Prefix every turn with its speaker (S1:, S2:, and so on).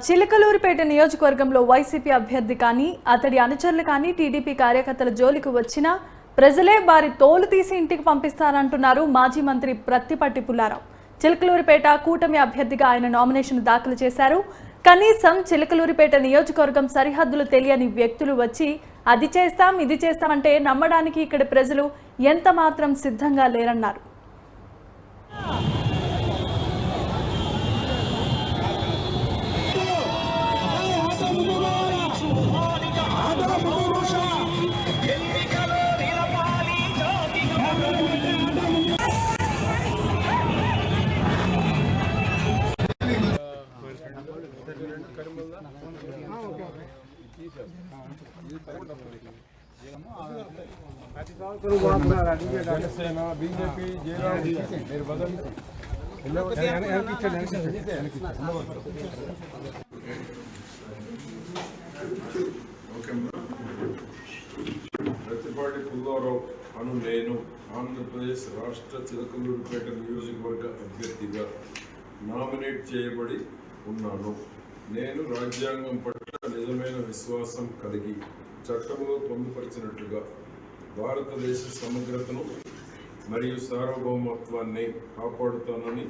S1: చిలకలూరిపేట నియోజకవర్గంలో వైసీపీ అభ్యర్థి కానీ అతడి అనుచరులు కానీ టీడీపీ కార్యకర్తల జోలికి వచ్చినా ప్రజలే వారి తోలు తీసి ఇంటికి పంపిస్తారంటున్నారు మాజీ మంత్రి ప్రత్తిపట్టి పుల్లారావు. చిలకలూరిపేట కూటమి అభ్యర్థిగా ఆయన నామినేషన్ దాఖలు చేశారు. కనీసం చిలకలూరిపేట నియోజకవర్గం సరిహద్దులు తెలియని వ్యక్తులు వచ్చి అది చేస్తాం ఇది చేస్తామంటే నమ్మడానికి ఇక్కడ ప్రజలు ఎంత మాత్రం సిద్ధంగా లేరన్నారు.
S2: बीजेपी ప్రతిపాటి పుల్లారావు అను నేను ఆంధ్రప్రదేశ్ రాష్ట్ర చిలకలూరిపేట నియోజకవర్గ అభ్యర్థిగా నామినేట్ చేయబడి ఉన్నాను. నేను రాజ్యాంగం పట్ల నిజమైన విశ్వాసం కలిగి చట్టంలో పొందుపరిచినట్లుగా భారతదేశ సమగ్రతను మరియు సార్వభౌమత్వాన్ని కాపాడుతానని